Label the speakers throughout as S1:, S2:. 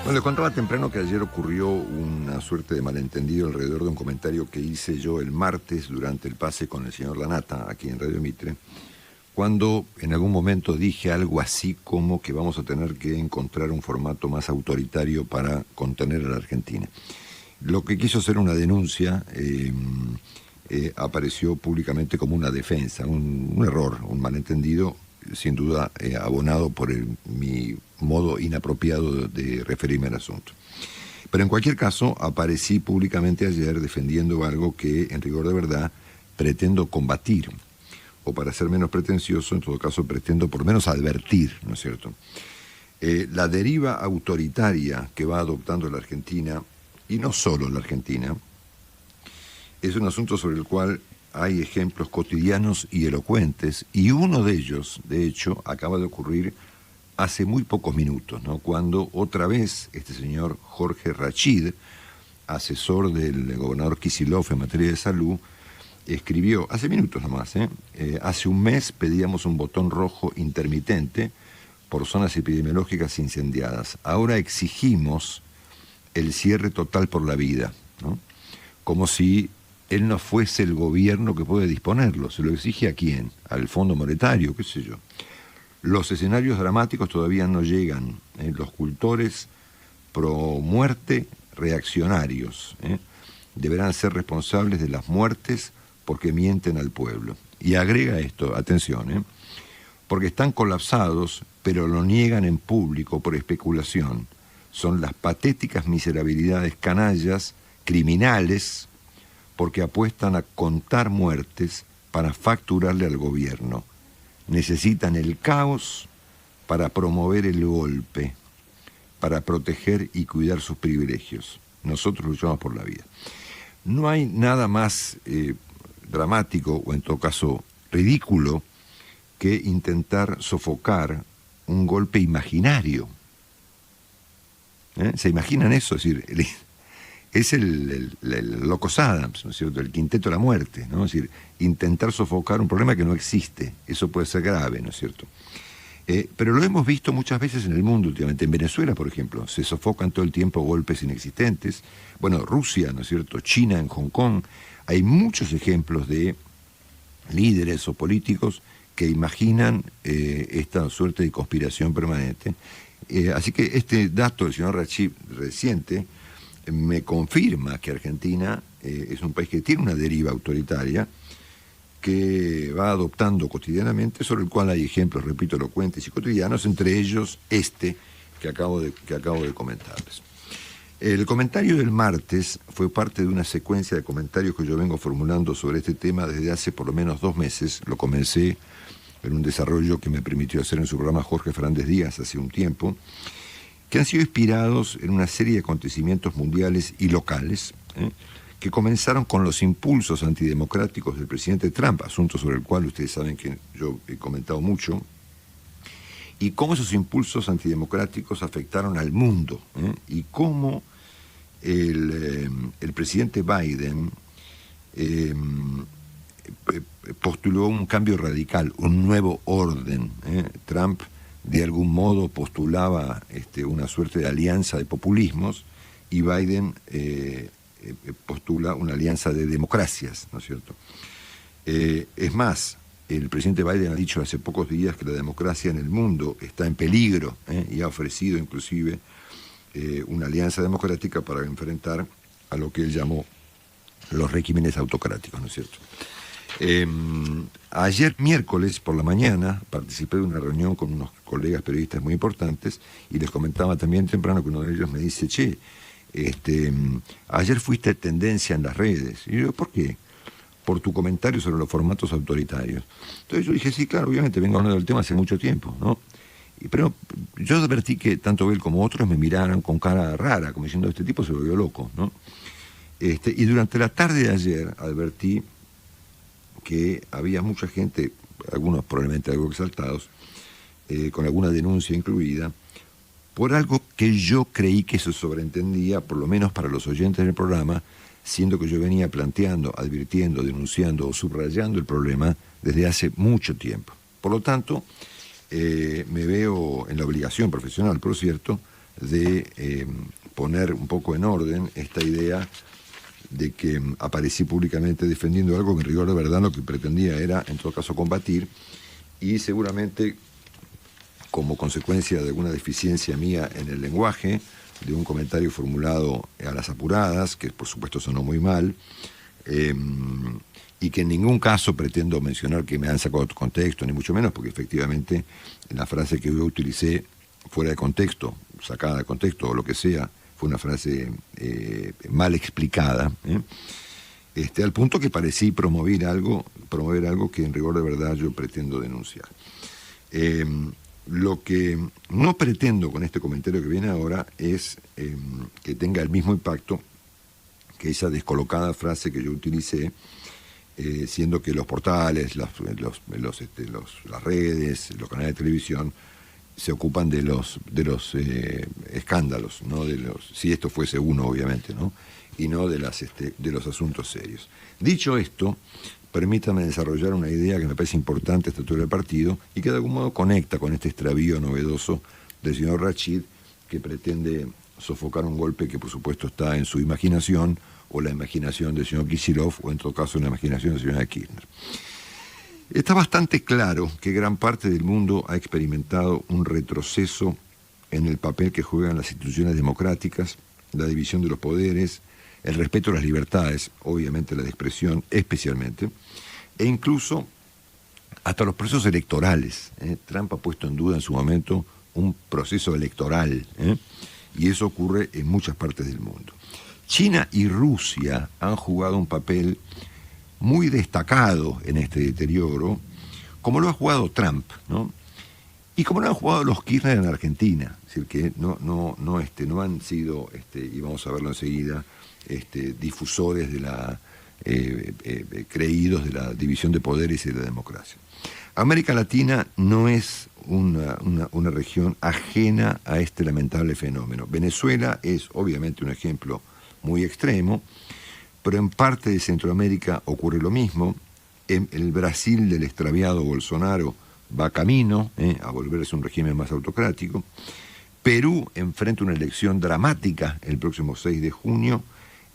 S1: Bueno, les contaba temprano que ayer ocurrió una suerte de malentendido alrededor de un comentario que hice yo el martes durante el pase con el señor Lanata, aquí en Radio Mitre, cuando en algún momento dije algo así como que vamos a tener que encontrar un formato más autoritario para contener a la Argentina. Lo que quiso hacer una denuncia apareció públicamente como una defensa, un error, un malentendido, sin duda abonado por mi modo inapropiado de referirme al asunto. Pero en cualquier caso, aparecí públicamente ayer defendiendo algo que, en rigor de verdad, pretendo combatir. O para ser menos pretencioso, en todo caso, pretendo por lo menos advertir, ¿no es cierto? La deriva autoritaria que va adoptando la Argentina, y no solo la Argentina, es un asunto sobre el cual hay ejemplos cotidianos y elocuentes, y uno de ellos, de hecho, acaba de ocurrir hace muy pocos minutos, ¿no? Cuando otra vez este señor Jorge Rachid, asesor del gobernador Kicillof en materia de salud, escribió, hace minutos nomás, hace un mes pedíamos un botón rojo intermitente por zonas epidemiológicas incendiadas. Ahora exigimos el cierre total por la vida, ¿no? Como si él no fuese el gobierno que puede disponerlo. ¿Se lo exige a quién? ¿Al Fondo Monetario? ¿Qué sé yo? Los escenarios dramáticos todavía no llegan. Los cultores pro muerte reaccionarios deberán ser responsables de las muertes porque mienten al pueblo. Y agrega esto, atención, porque están colapsados, pero lo niegan en público por especulación. Son las patéticas miserabilidades canallas, criminales, porque apuestan a contar muertes para facturarle al gobierno. Necesitan el caos para promover el golpe, para proteger y cuidar sus privilegios. Nosotros luchamos por la vida. No hay nada más dramático, o en todo caso ridículo, que intentar sofocar un golpe imaginario. ¿Se imaginan eso? Es decir, es el Locos Adams, ¿no es cierto? El quinteto de la muerte, ¿no? Es decir, intentar sofocar un problema que no existe. Eso puede ser grave, ¿no es cierto? Pero lo hemos visto muchas veces en el mundo últimamente. En Venezuela, por ejemplo, se sofocan todo el tiempo golpes inexistentes. Bueno, Rusia, ¿no es cierto? China, en Hong Kong. Hay muchos ejemplos de líderes o políticos que imaginan esta suerte de conspiración permanente. Así que este dato del señor Rachid reciente me confirma que Argentina es un país que tiene una deriva autoritaria que va adoptando cotidianamente, sobre el cual hay ejemplos, repito, elocuentes y cotidianos, entre ellos este que acabo de comentarles. El comentario del martes fue parte de una secuencia de comentarios que yo vengo formulando sobre este tema desde hace por lo menos 2 meses. Lo comencé en un desarrollo que me permitió hacer en su programa Jorge Fernández Díaz hace un tiempo, que han sido inspirados en una serie de acontecimientos mundiales y locales, que comenzaron con los impulsos antidemocráticos del presidente Trump, asunto sobre el cual ustedes saben que yo he comentado mucho, y cómo esos impulsos antidemocráticos afectaron al mundo, y cómo el presidente Biden postuló un cambio radical, un nuevo orden. Trump de algún modo postulaba una suerte de alianza de populismos y Biden postula una alianza de democracias, ¿no es cierto? Es más, el presidente Biden ha dicho hace pocos días que la democracia en el mundo está en peligro, y ha ofrecido inclusive una alianza democrática para enfrentar a lo que él llamó los regímenes autocráticos, ¿no es cierto? Ayer miércoles por la mañana participé de una reunión con unos colegas periodistas muy importantes y les comentaba también temprano que uno de ellos me dice, che, ayer fuiste tendencia en las redes. Y yo, ¿por qué? Por tu comentario sobre los formatos autoritarios. Entonces yo dije, sí, claro, obviamente vengo hablando del tema hace mucho tiempo, ¿no? Pero yo advertí que tanto él como otros me miraran con cara rara, como diciendo, este tipo se volvió loco, ¿no? Y durante la tarde de ayer advertí que había mucha gente, algunos probablemente algo exaltados, con alguna denuncia incluida, por algo que yo creí que se sobreentendía, por lo menos para los oyentes del programa, siendo que yo venía planteando, advirtiendo, denunciando o subrayando el problema desde hace mucho tiempo. Por lo tanto, me veo en la obligación profesional, por cierto, de poner un poco en orden esta idea de que aparecí públicamente defendiendo algo que en rigor de verdad lo que pretendía era, en todo caso, combatir, y seguramente como consecuencia de alguna deficiencia mía en el lenguaje, de un comentario formulado a las apuradas, que por supuesto sonó muy mal, y que en ningún caso pretendo mencionar que me han sacado de contexto, ni mucho menos, porque efectivamente la frase que yo utilicé fuera de contexto, sacada de contexto o lo que sea, fue una frase mal explicada, al punto que parecí promover algo que en rigor de verdad yo pretendo denunciar. Lo que no pretendo con este comentario que viene ahora es que tenga el mismo impacto que esa descolocada frase que yo utilicé, siendo que los portales, las redes, los canales de televisión se ocupan de los escándalos, no de los, si esto fuese uno obviamente, ¿no? Y no de los asuntos serios. Dicho esto, permítame desarrollar una idea que me parece importante a esta altura del partido y que de algún modo conecta con este extravío novedoso del señor Rachid, que pretende sofocar un golpe que por supuesto está en su imaginación, o la imaginación del señor Kicillof, o en todo caso la imaginación del señor Kirchner. Está bastante claro que gran parte del mundo ha experimentado un retroceso en el papel que juegan las instituciones democráticas, la división de los poderes, el respeto a las libertades, obviamente la de expresión especialmente, e incluso hasta los procesos electorales. Trump ha puesto en duda en su momento un proceso electoral, y eso ocurre en muchas partes del mundo. China y Rusia han jugado un papel muy destacado en este deterioro, como lo ha jugado Trump, ¿no? Y como lo han jugado los Kirchner en Argentina, es decir, que no han sido, y vamos a verlo enseguida, difusores de la creídos de la división de poderes y de la democracia. América Latina no es una región ajena a este lamentable fenómeno. Venezuela es obviamente un ejemplo muy extremo, pero en parte de Centroamérica ocurre lo mismo. En el Brasil del extraviado Bolsonaro va camino a volverse un régimen más autocrático. Perú enfrenta una elección dramática el próximo 6 de junio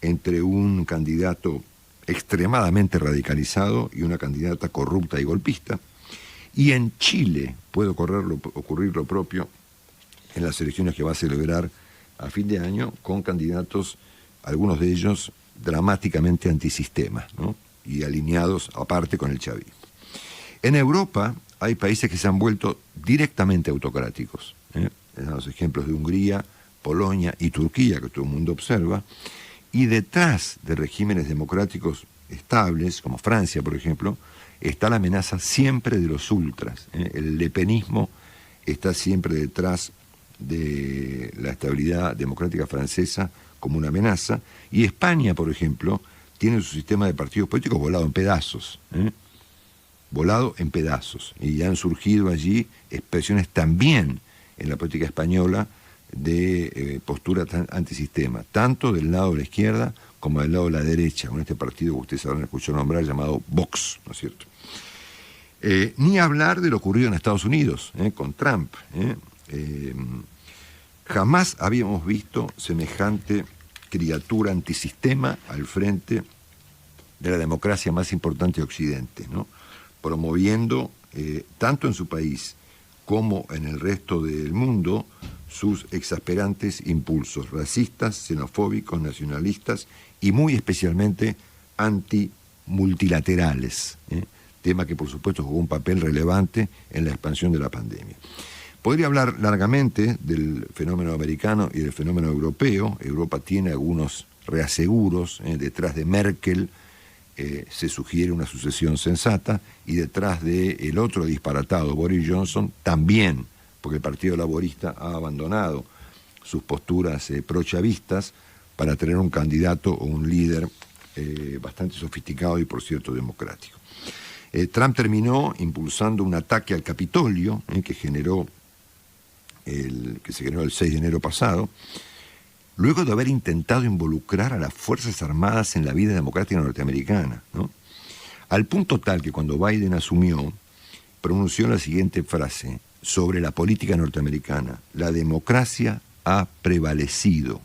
S1: entre un candidato extremadamente radicalizado y una candidata corrupta y golpista. Y en Chile puede ocurrir lo propio en las elecciones que va a celebrar a fin de año, con candidatos, algunos de ellos dramáticamente antisistema, ¿no? Y alineados aparte con el chavismo. En Europa hay países que se han vuelto directamente autocráticos. Los ejemplos de Hungría, Polonia y Turquía, que todo el mundo observa, y detrás de regímenes democráticos estables, como Francia, por ejemplo, está la amenaza siempre de los ultras. El lepenismo está siempre detrás de la estabilidad democrática francesa como una amenaza, y España, por ejemplo, tiene su sistema de partidos políticos volado en pedazos, volado en pedazos, y han surgido allí expresiones también en la política española de postura antisistema, tanto del lado de la izquierda como del lado de la derecha, con este partido que ustedes habrán escuchado nombrar llamado Vox, ¿no es cierto? Ni hablar de lo ocurrido en Estados Unidos, con Trump. Jamás habíamos visto semejante criatura antisistema al frente de la democracia más importante de Occidente, ¿no? Promoviendo, tanto en su país como en el resto del mundo, sus exasperantes impulsos racistas, xenofóbicos, nacionalistas y muy especialmente antimultilaterales, tema que por supuesto jugó un papel relevante en la expansión de la pandemia. Podría hablar largamente del fenómeno americano y del fenómeno europeo. Europa tiene algunos reaseguros. Detrás de Merkel se sugiere una sucesión sensata, y detrás del otro disparatado, Boris Johnson, también, porque el Partido Laborista ha abandonado sus posturas pro-chavistas para tener un candidato o un líder bastante sofisticado y, por cierto, democrático. Trump terminó impulsando un ataque al Capitolio que se generó el 6 de enero pasado, luego de haber intentado involucrar a las Fuerzas Armadas en la vida democrática norteamericana, ¿no? Al punto tal que cuando Biden asumió, pronunció la siguiente frase sobre la política norteamericana: la democracia ha prevalecido.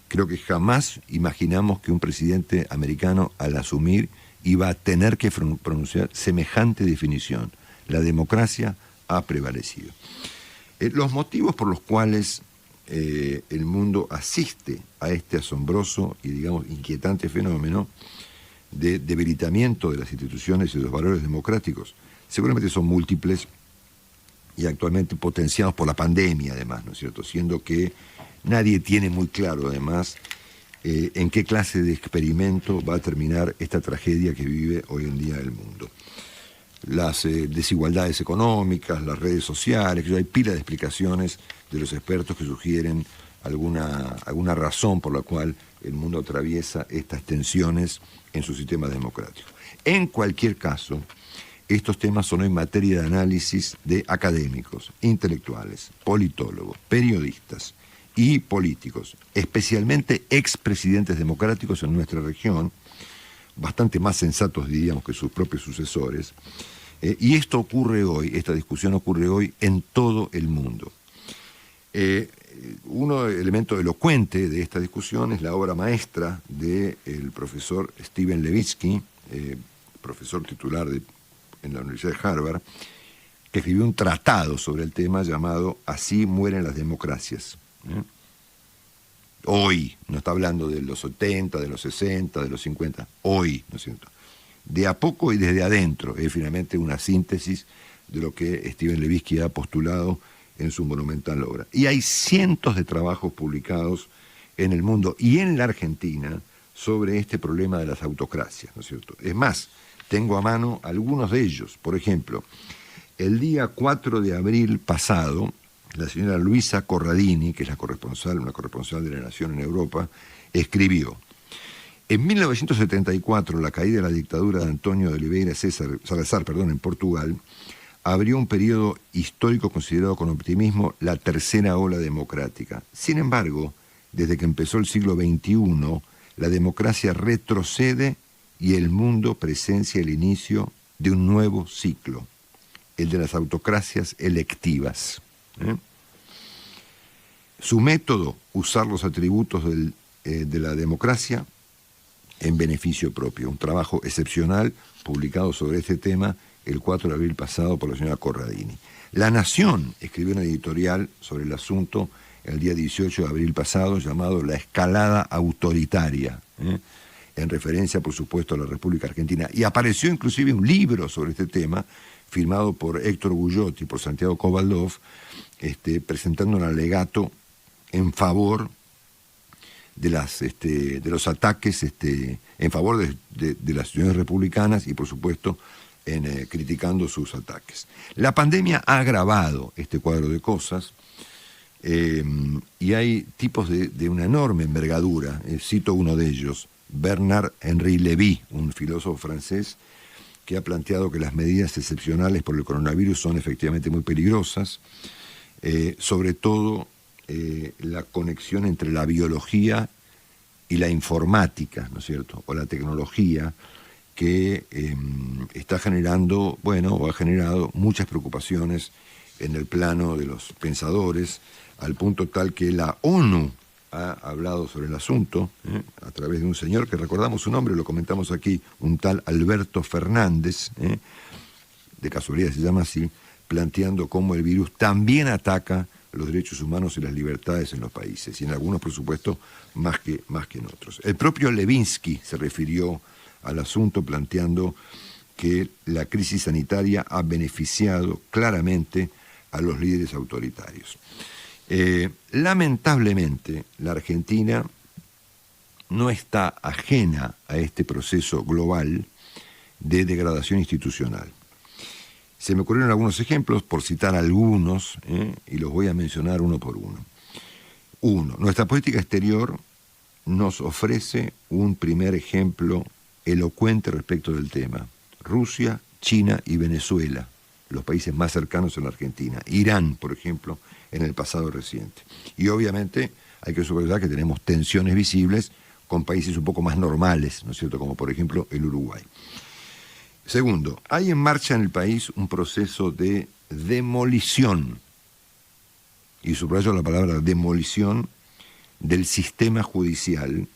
S1: Creo que jamás imaginamos que un presidente americano al asumir iba a tener que pronunciar semejante definición. La democracia ha prevalecido. Los motivos por los cuales el mundo asiste a este asombroso y, digamos, inquietante fenómeno de debilitamiento de las instituciones y de los valores democráticos seguramente son múltiples y actualmente potenciados por la pandemia, además, ¿no es cierto? Siendo que nadie tiene muy claro, además, en qué clase de experimento va a terminar esta tragedia que vive hoy en día el mundo. Las desigualdades económicas, las redes sociales, hay pila de explicaciones de los expertos que sugieren alguna razón por la cual el mundo atraviesa estas tensiones en su sistema democrático. En cualquier caso, estos temas son hoy materia de análisis de académicos, intelectuales, politólogos, periodistas y políticos, especialmente expresidentes democráticos en nuestra región, bastante más sensatos, diríamos, que sus propios sucesores. Y esto ocurre hoy, esta discusión ocurre hoy en todo el mundo. Un elemento elocuente de esta discusión es la obra maestra del profesor Steven Levitsky, profesor titular en la Universidad de Harvard, que escribió un tratado sobre el tema llamado Así mueren las democracias. Hoy, no está hablando de los 70, de los 60, de los 50, hoy, ¿no es cierto? De a poco y desde adentro, es finalmente una síntesis de lo que Steven Levitsky ha postulado en su monumental obra. Y hay cientos de trabajos publicados en el mundo y en la Argentina sobre este problema de las autocracias, ¿no es cierto? Es más, tengo a mano algunos de ellos. Por ejemplo, el día 4 de abril pasado, la señora Luisa Corradini, que es una corresponsal de La Nación en Europa, escribió: en 1974, la caída de la dictadura de Antonio de Oliveira Salazar, en Portugal, abrió un periodo histórico considerado con optimismo la tercera ola democrática. Sin embargo, desde que empezó el siglo XXI, la democracia retrocede y el mundo presencia el inicio de un nuevo ciclo, el de las autocracias electivas. Su método, usar los atributos de la democracia en beneficio propio. Un trabajo excepcional publicado sobre este tema el 4 de abril pasado por la señora Corradini. La Nación escribió una editorial sobre el asunto el día 18 de abril pasado llamado La escalada autoritaria, en referencia, por supuesto, a la República Argentina. Y apareció inclusive un libro sobre este tema, firmado por Héctor Gullotti y por Santiago Kovaldov, presentando un alegato en favor de los ataques, en favor de las ciudades republicanas y, por supuesto, criticando sus ataques. La pandemia ha agravado este cuadro de cosas y hay tipos de una enorme envergadura. Cito uno de ellos, Bernard-Henri Lévy, un filósofo francés que ha planteado que las medidas excepcionales por el coronavirus son efectivamente muy peligrosas, sobre todo la conexión entre la biología y la informática, ¿no es cierto?, o la tecnología, que está generando, o ha generado muchas preocupaciones en el plano de los pensadores, al punto tal que la ONU ha hablado sobre el asunto, a través de un señor que recordamos su nombre, lo comentamos aquí, un tal Alberto Fernández, de casualidad se llama así, planteando cómo el virus también ataca los derechos humanos y las libertades en los países, y en algunos, por supuesto, más que en otros. El propio Levinsky se refirió al asunto planteando que la crisis sanitaria ha beneficiado claramente a los líderes autoritarios. Lamentablemente, la Argentina no está ajena a este proceso global de degradación institucional. Se me ocurrieron algunos ejemplos, por citar algunos, y los voy a mencionar uno por uno. Uno, nuestra política exterior nos ofrece un primer ejemplo elocuente respecto del tema. Rusia, China y Venezuela, los países más cercanos a la Argentina. Irán, por ejemplo, en el pasado reciente. Y obviamente hay que subrayar que tenemos tensiones visibles con países un poco más normales, ¿no es cierto?, como por ejemplo el Uruguay. Segundo, hay en marcha en el país un proceso de demolición y subrayo la palabra demolición, del sistema judicial,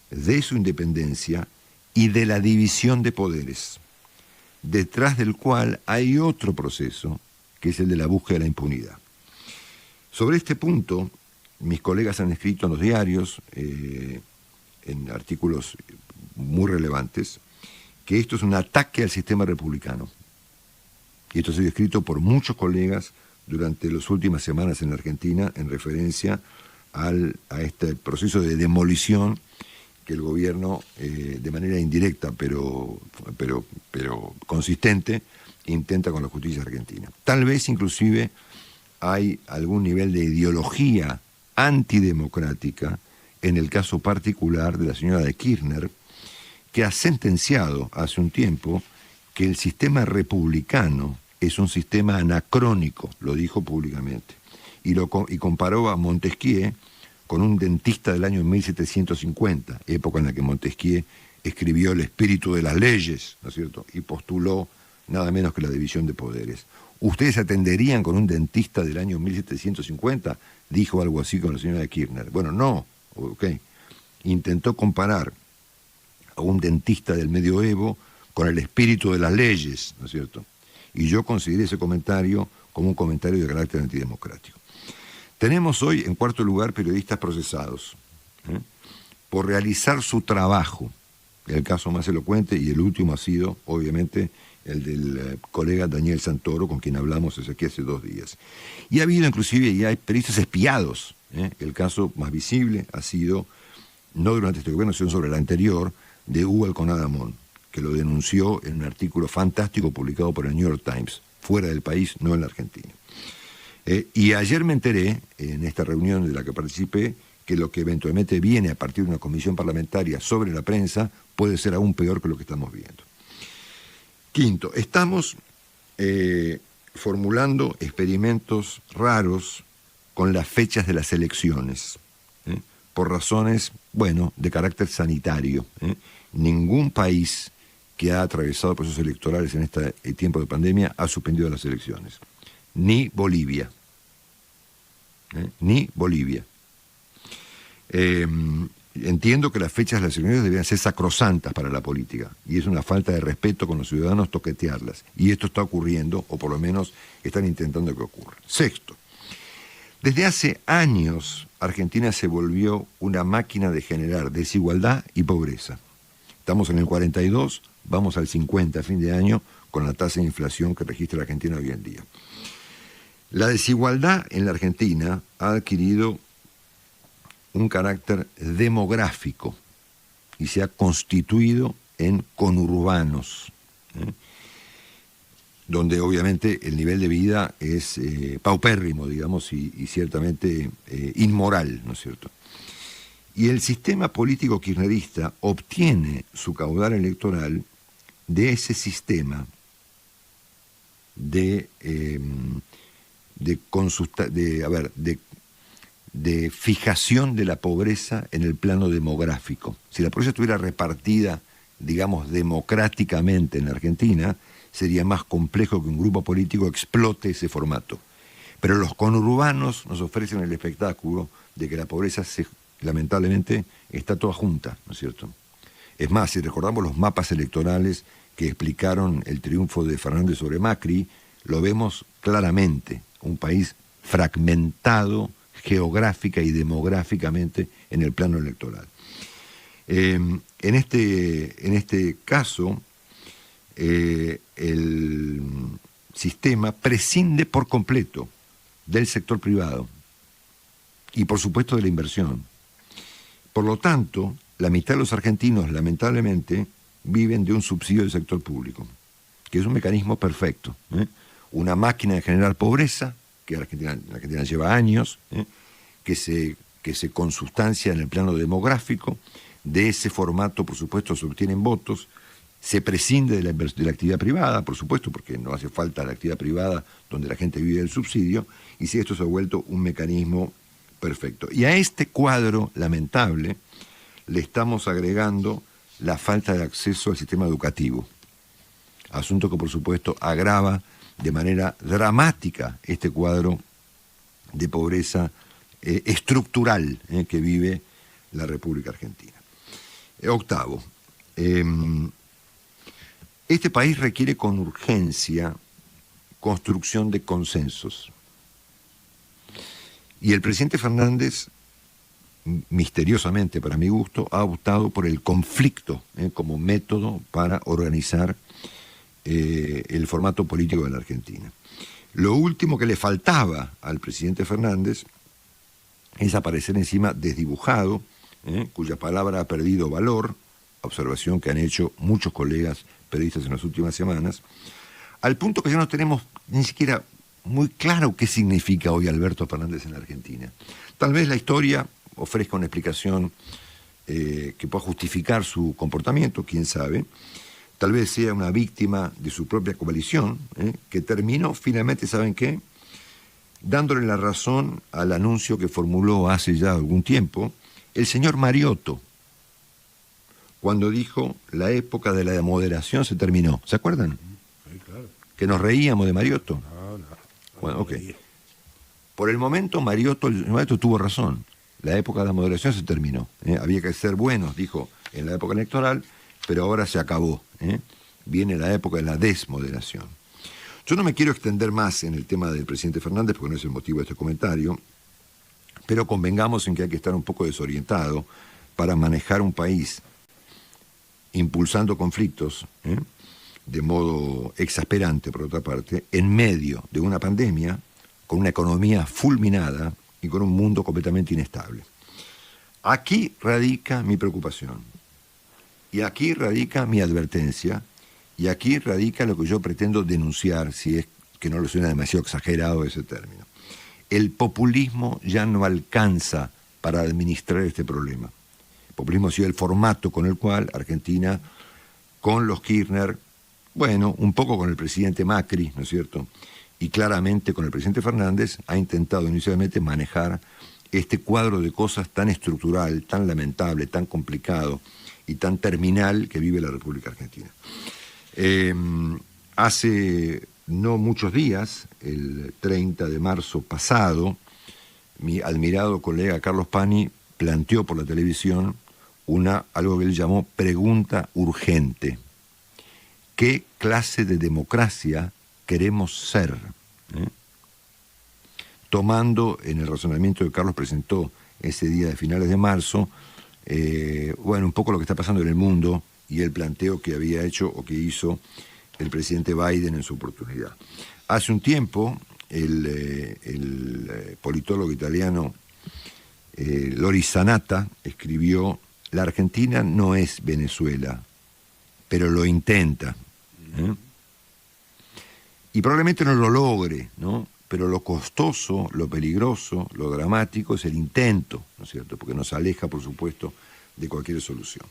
S1: de su independencia y de la división de poderes, detrás del cual hay otro proceso, que es el de la búsqueda de la impunidad. Sobre este punto, mis colegas han escrito en los diarios, en artículos muy relevantes, que esto es un ataque al sistema republicano. Y esto ha sido escrito por muchos colegas durante las últimas semanas en la Argentina en referencia a este proceso de demolición que el gobierno, de manera indirecta pero consistente, intenta con la justicia argentina. Tal vez inclusive hay algún nivel de ideología antidemocrática en el caso particular de la señora de Kirchner, que ha sentenciado hace un tiempo que el sistema republicano es un sistema anacrónico, lo dijo públicamente, y comparó a Montesquieu con un dentista del año 1750, época en la que Montesquieu escribió El espíritu de las leyes, ¿no es cierto?, y postuló nada menos que la división de poderes. ¿Ustedes atenderían con un dentista del año 1750? Dijo algo así con la señora de Kirchner. Bueno, no, ok. Intentó comparar a un dentista del medioevo con el espíritu de las leyes, ¿no es cierto? Y yo consideré ese comentario como un comentario de carácter antidemocrático. Tenemos hoy, en cuarto lugar, periodistas procesados por realizar su trabajo. El caso más elocuente y el último ha sido, obviamente, el del colega Daniel Santoro, con quien hablamos aquí hace 2 días. Y ha habido inclusive, ya hay periodistas espiados. El caso más visible ha sido, no durante este gobierno, sino sobre el anterior, de Hugo Alconada-Amón, que lo denunció en un artículo fantástico publicado por el New York Times, fuera del país, no en la Argentina. Y ayer me enteré, en esta reunión de la que participé, que lo que eventualmente viene a partir de una comisión parlamentaria sobre la prensa puede ser aún peor que lo que estamos viendo. Quinto, estamos formulando experimentos raros con las fechas de las elecciones, por razones, bueno, de carácter sanitario. Ningún país que ha atravesado procesos electorales en este tiempo de pandemia ha suspendido las elecciones. Ni Bolivia. Ni Bolivia. Entiendo que las fechas de las elecciones deberían ser sacrosantas para la política, y es una falta de respeto con los ciudadanos toquetearlas. Y esto está ocurriendo, o por lo menos están intentando que ocurra. Sexto, desde hace años Argentina se volvió una máquina de generar desigualdad y pobreza. Estamos en el 42, vamos al 50 a fin de año con la tasa de inflación que registra la Argentina hoy en día. La desigualdad en la Argentina ha adquirido un carácter demográfico y se ha constituido en conurbanos, donde obviamente el nivel de vida es paupérrimo, digamos, y ciertamente inmoral, ¿no es cierto? Y el sistema político kirchnerista obtiene su caudal electoral de ese sistema de fijación de la pobreza en el plano demográfico. Si la pobreza estuviera repartida, digamos, democráticamente en la Argentina, sería más complejo que un grupo político explote ese formato. Pero los conurbanos nos ofrecen el espectáculo de que la pobreza lamentablemente está toda junta, ¿no es cierto? Es más, si recordamos los mapas electorales que explicaron el triunfo de Fernández sobre Macri, lo vemos claramente, un país fragmentado geográfica y demográficamente en el plano electoral. En este caso, el sistema prescinde por completo del sector privado y por supuesto de la inversión. Por lo tanto, la mitad de los argentinos, lamentablemente, viven de un subsidio del sector público, que es un mecanismo perfecto, una máquina de generar pobreza, que la Argentina lleva años, que se consustancia en el plano demográfico. De ese formato, por supuesto, se obtienen votos, se prescinde de la actividad privada, por supuesto, porque no hace falta la actividad privada donde la gente vive del subsidio, y si esto se ha vuelto un mecanismo perfecto. Y a este cuadro lamentable le estamos agregando la falta de acceso al sistema educativo, asunto que, por supuesto, agrava de manera dramática este cuadro de pobreza estructural que vive la República Argentina. Octavo, este país requiere con urgencia construcción de consensos. Y el presidente Fernández, misteriosamente para mi gusto, ha optado por el conflicto como método para organizar el formato político de la Argentina. Lo último que le faltaba al presidente Fernández es aparecer encima desdibujado, cuya palabra ha perdido valor, observación que han hecho muchos colegas periodistas en las últimas semanas, al punto que ya no tenemos ni siquiera muy claro qué significa hoy Alberto Fernández en la Argentina. Tal vez la historia ofrezca una explicación que pueda justificar su comportamiento, quién sabe. Tal vez sea una víctima de su propia coalición, que terminó finalmente, ¿saben qué?, dándole la razón al anuncio que formuló hace ya algún tiempo el señor Mariotto, cuando dijo la época de la moderación se terminó. ¿Se acuerdan?
S2: Sí, claro.
S1: Que nos reíamos de Mariotto.
S2: No.
S1: Bueno, ok. Por el momento Mariotto tuvo razón. La época de la moderación se terminó. Había que ser buenos, dijo, en la época electoral, pero ahora se acabó. Viene la época de la desmoderación. Yo no me quiero extender más en el tema del presidente Fernández, porque no es el motivo de este comentario, pero convengamos en que hay que estar un poco desorientado para manejar un país impulsando conflictos, de modo exasperante, por otra parte, en medio de una pandemia, con una economía fulminada y con un mundo completamente inestable. Aquí radica mi preocupación, y aquí radica mi advertencia, y aquí radica lo que yo pretendo denunciar, si es que no lo suena demasiado exagerado ese término. El populismo ya no alcanza para administrar este problema. El populismo ha sido el formato con el cual Argentina, con los Kirchner, bueno, un poco con el presidente Macri, ¿no es cierto?, y claramente con el presidente Fernández, ha intentado inicialmente manejar este cuadro de cosas tan estructural, tan lamentable, tan complicado y tan terminal que vive la República Argentina. Hace no muchos días, el 30 de marzo pasado, mi admirado colega Carlos Pani planteó por la televisión algo que él llamó pregunta urgente. ¿Qué clase de democracia queremos ser? Tomando en el razonamiento que Carlos presentó ese día de finales de marzo, un poco lo que está pasando en el mundo y el planteo que había hecho o que hizo el presidente Biden en su oportunidad. Hace un tiempo, el politólogo italiano Loris Zanatta escribió: la Argentina no es Venezuela, pero lo intenta. Y probablemente no lo logre, ¿no? Pero lo costoso, lo peligroso, lo dramático es el intento, ¿no es cierto?, porque nos aleja, por supuesto, de cualquier solución.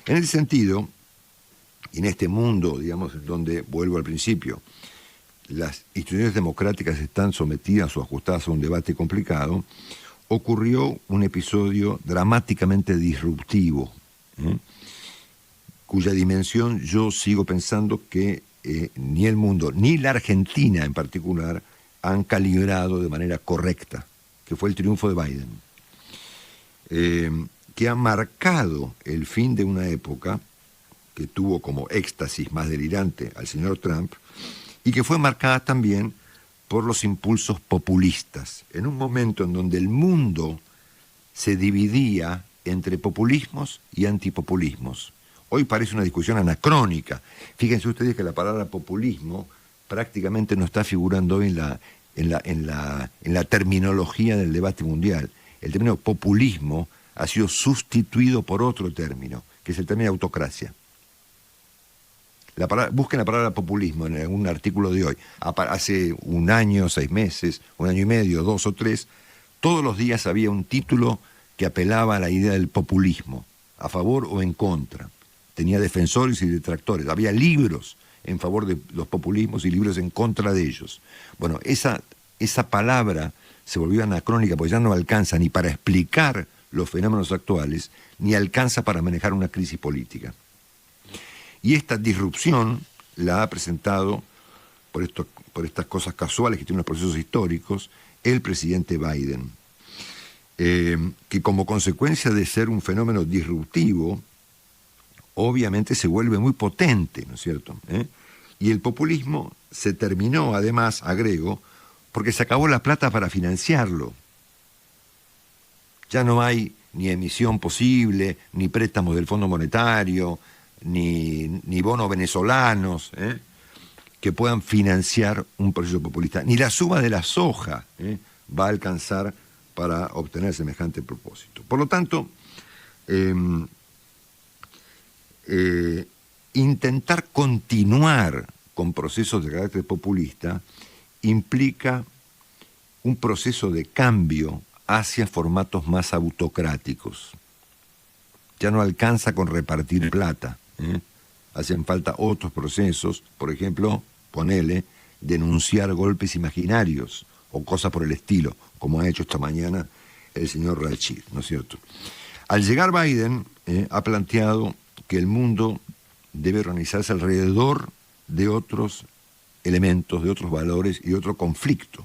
S1: En ese sentido, en este mundo, digamos, en donde, vuelvo al principio, las instituciones democráticas están sometidas o ajustadas a un debate complicado, ocurrió un episodio dramáticamente disruptivo, cuya dimensión yo sigo pensando que ni el mundo, ni la Argentina en particular, han calibrado de manera correcta, que fue el triunfo de Biden, que ha marcado el fin de una época que tuvo como éxtasis más delirante al señor Trump, y que fue marcada también por los impulsos populistas, en un momento en donde el mundo se dividía entre populismos y antipopulismos. Hoy parece una discusión anacrónica. Fíjense ustedes que la palabra populismo prácticamente no está figurando hoy en la terminología del debate mundial. El término populismo ha sido sustituido por otro término, que es el término autocracia. Busquen la palabra populismo en un artículo de hoy. Hace un año, 6 meses, un año y medio, 2 o 3, todos los días había un título que apelaba a la idea del populismo, a favor o en contra. Tenía defensores y detractores. Había libros en favor de los populismos y libros en contra de ellos. Bueno, esa palabra se volvió anacrónica porque ya no alcanza ni para explicar los fenómenos actuales, ni alcanza para manejar una crisis política. Y esta disrupción la ha presentado, por estas cosas casuales que tienen los procesos históricos, el presidente Biden, que como consecuencia de ser un fenómeno disruptivo, obviamente se vuelve muy potente, ¿no es cierto? Y el populismo se terminó, además, agrego, porque se acabó la plata para financiarlo. Ya no hay ni emisión posible, ni préstamos del Fondo Monetario, ni bonos venezolanos que puedan financiar un proceso populista. Ni la suba de la soja va a alcanzar para obtener semejante propósito. Por lo tanto, intentar continuar con procesos de carácter populista implica un proceso de cambio hacia formatos más autocráticos. Ya no alcanza con repartir plata. Hacen falta otros procesos, por ejemplo, ponele, denunciar golpes imaginarios o cosas por el estilo, como ha hecho esta mañana el señor Rachid, ¿no es cierto? Al llegar Biden, ha planteado que el mundo debe organizarse alrededor de otros elementos, de otros valores y de otro conflicto,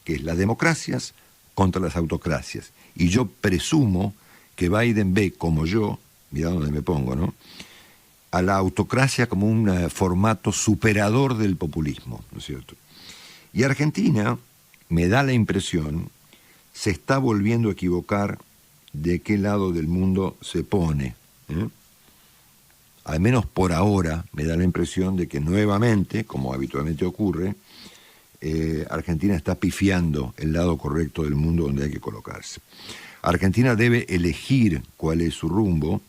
S1: que es las democracias contra las autocracias. Y yo presumo que Biden ve, como yo, mirá dónde me pongo, ¿no?, a la autocracia como un formato superador del populismo, ¿no es cierto? Y Argentina, me da la impresión, se está volviendo a equivocar de qué lado del mundo se pone. Al menos por ahora me da la impresión de que nuevamente, como habitualmente ocurre, Argentina está pifiando el lado correcto del mundo donde hay que colocarse. Argentina debe elegir cuál es su rumbo,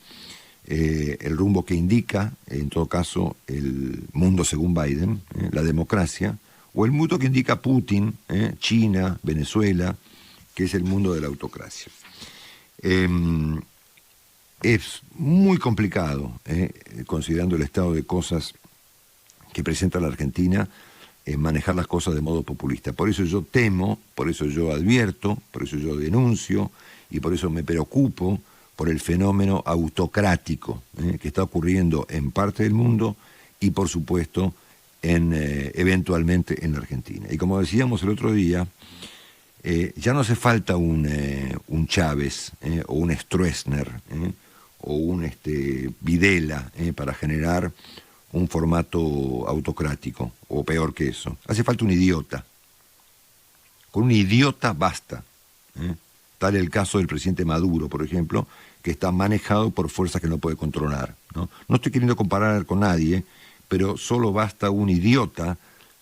S1: el rumbo que indica, en todo caso, el mundo según Biden, la democracia, o el mundo que indica Putin, China, Venezuela, que es el mundo de la autocracia. Es muy complicado, considerando el estado de cosas que presenta la Argentina, manejar las cosas de modo populista. Por eso yo temo, por eso yo advierto, por eso yo denuncio y por eso me preocupo por el fenómeno autocrático que está ocurriendo en parte del mundo y por supuesto eventualmente en la Argentina. Y como decíamos el otro día, ya no hace falta un Chávez o un Stroessner o un Videla para generar un formato autocrático, o peor que eso. Hace falta un idiota. Con un idiota basta. Tal el caso del presidente Maduro, por ejemplo, que está manejado por fuerzas que no puede controlar. No estoy queriendo comparar con nadie, pero solo basta un idiota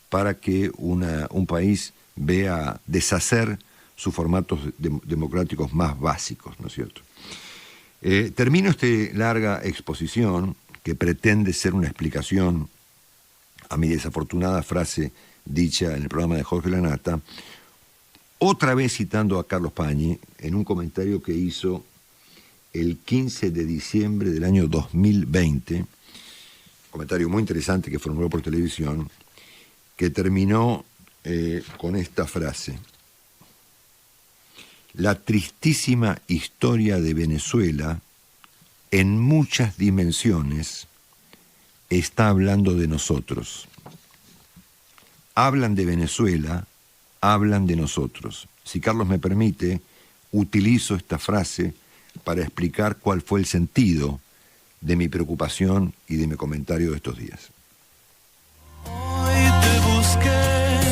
S1: para que un país vea deshacer sus formatos democráticos más básicos, ¿no es cierto? Termino esta larga exposición que pretende ser una explicación a mi desafortunada frase dicha en el programa de Jorge Lanata, otra vez citando a Carlos Pañi en un comentario que hizo el 15 de diciembre del año 2020, comentario muy interesante que formuló por televisión, que terminó con esta frase: la tristísima historia de Venezuela, en muchas dimensiones, está hablando de nosotros. Hablan de Venezuela, hablan de nosotros. Si Carlos me permite, utilizo esta frase para explicar cuál fue el sentido de mi preocupación y de mi comentario de estos días.